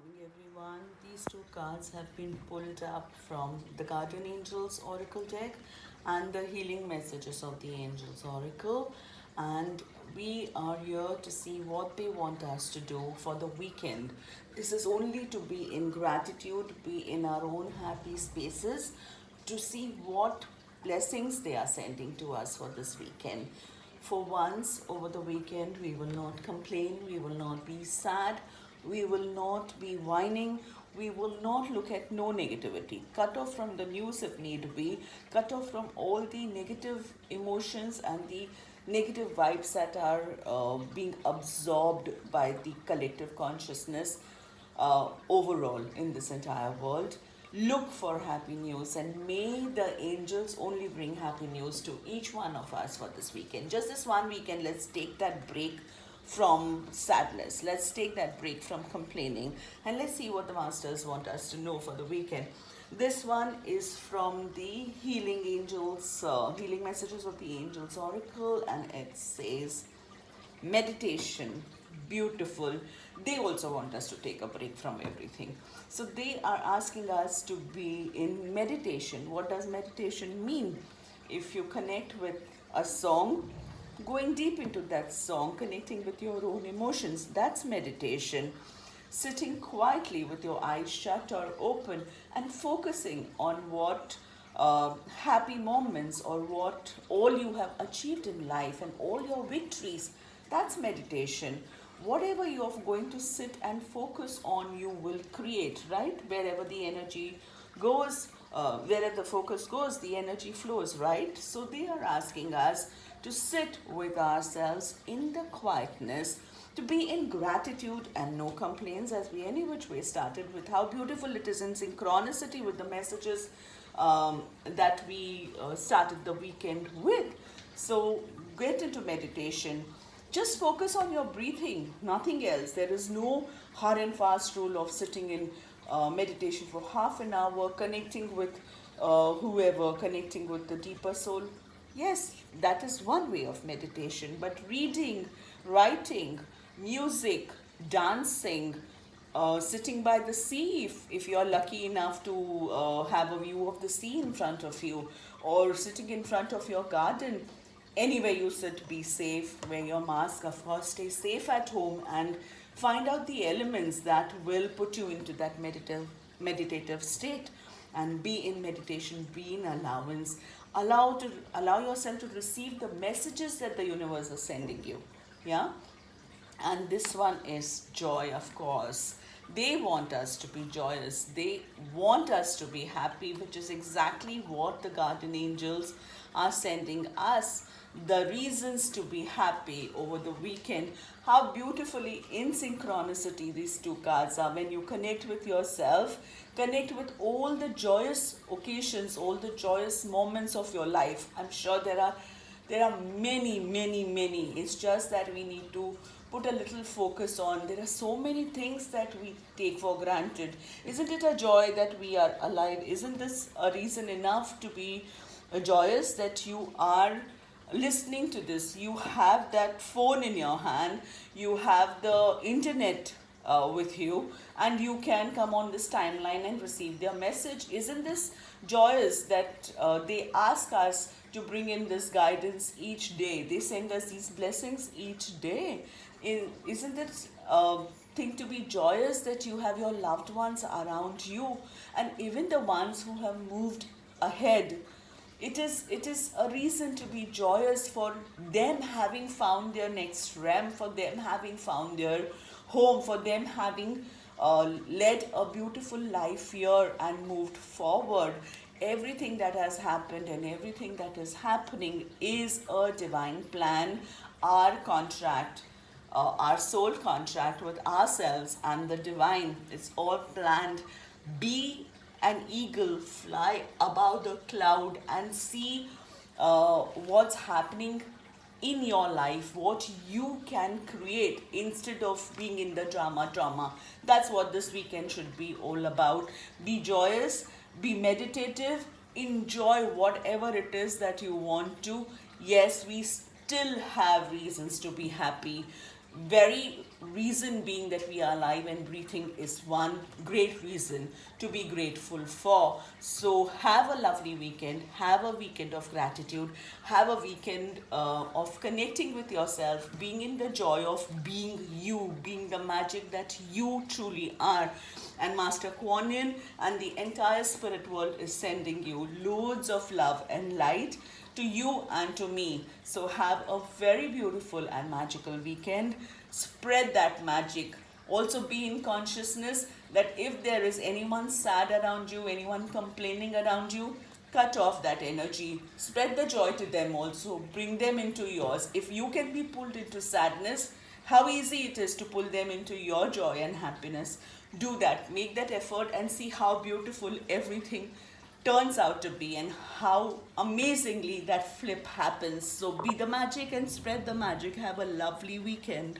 morning, everyone. These two cards have been pulled up from the Guardian Angels Oracle deck and the Healing Messages of the Angels Oracle. And we are here to see what they want us to do for the weekend. This is only to be in gratitude, be in our own happy spaces, to see what blessings they are sending to us for this weekend. For once, over the weekend, we will not complain, we will not be sad, we will not be whining, we will not look at no negativity. Cut off from the news if need be, cut off from all the negative emotions and the negative vibes that are being absorbed by the collective consciousness overall in this entire world. Look for happy news, and may the angels only bring happy news to each one of us for this weekend. Just this one weekend, let's take that break from sadness. Let's take that break from complaining, and let's see what the masters want us to know for the weekend. This one is from the Healing Angels, Healing Messages of the Angels Oracle, and it says, meditation, beautiful. They also want us to take a break from everything. So they are asking us to be in meditation. What does meditation mean? If you connect with a song, going deep into that song, connecting with your own emotions, that's meditation. Sitting quietly with your eyes shut or open and focusing on what happy moments or what all you have achieved in life and all your victories, that's meditation. Whatever you're going to sit and focus on, you will create, right? Wherever the energy goes, wherever the focus goes, the energy flows, right? So they are asking us to sit with ourselves in the quietness, to be in gratitude and no complaints, as we any which way started with how beautiful it is in synchronicity with the messages that we started the weekend with. So get into meditation. Just focus on your breathing, nothing else. There is no hard and fast rule of sitting in meditation for half an hour, connecting with whoever, connecting with the deeper soul. Yes, that is one way of meditation, but reading, writing, music, dancing, sitting by the sea if you're lucky enough to have a view of the sea in front of you, or sitting in front of your garden. Anywhere you sit, be safe, wear your mask, of course, stay safe at home, and find out the elements that will put you into that meditative state, and be in meditation, be in allowance. Allow yourself to receive the messages that the universe is sending you. Yeah. And this one is joy, of course. They want us to be joyous. They want us to be happy, which is exactly what the guardian angels are sending us. The reasons to be happy over the weekend. How beautifully in synchronicity these two cards are. When you connect with yourself, connect with all the joyous occasions, all the joyous moments of your life. I'm sure there are many, many, many. It's just that we need to put a little focus on. There are so many things that we take for granted. Isn't it a joy that we are alive? Isn't this a reason enough to be joyous that you are listening to this? You have that phone in your hand, you have the internet with you, and you can come on this timeline and receive their message. Isn't this joyous that they ask us to bring in this guidance each day? They send us these blessings each day. Isn't it thing to be joyous that you have your loved ones around you, and even the ones who have moved ahead? It is a reason to be joyous for them having found their next realm, for them having found their home, for them having led a beautiful life here and moved forward. Everything that has happened and everything that is happening is a divine plan, our contract, our soul contract with ourselves and the divine. It's all planned. Be an eagle, fly above the cloud and see what's happening in your life, what you can create instead of being in the drama. That's what this weekend should be all about. Be joyous, be meditative, enjoy whatever it is that you want to. Yes, we still have reasons to be happy. very reason being that we are alive and breathing is one great reason to be grateful for. So have a lovely weekend, have a weekend of gratitude, have a weekend of connecting with yourself, being in the joy of being you, being the magic that you truly are. And Master Kuan Yin and the entire spirit world is sending you loads of love and light to you and to me. So have a very beautiful and magical weekend. Spread that magic. Also be in consciousness that if there is anyone sad around you, anyone complaining around you, cut off that energy. Spread the joy to them also. Bring them into yours. If you can be pulled into sadness, how easy it is to pull them into your joy and happiness. Do that. Make that effort and see how beautiful everything turns out to be and how amazingly that flip happens. So be the magic and spread the magic. Have a lovely weekend.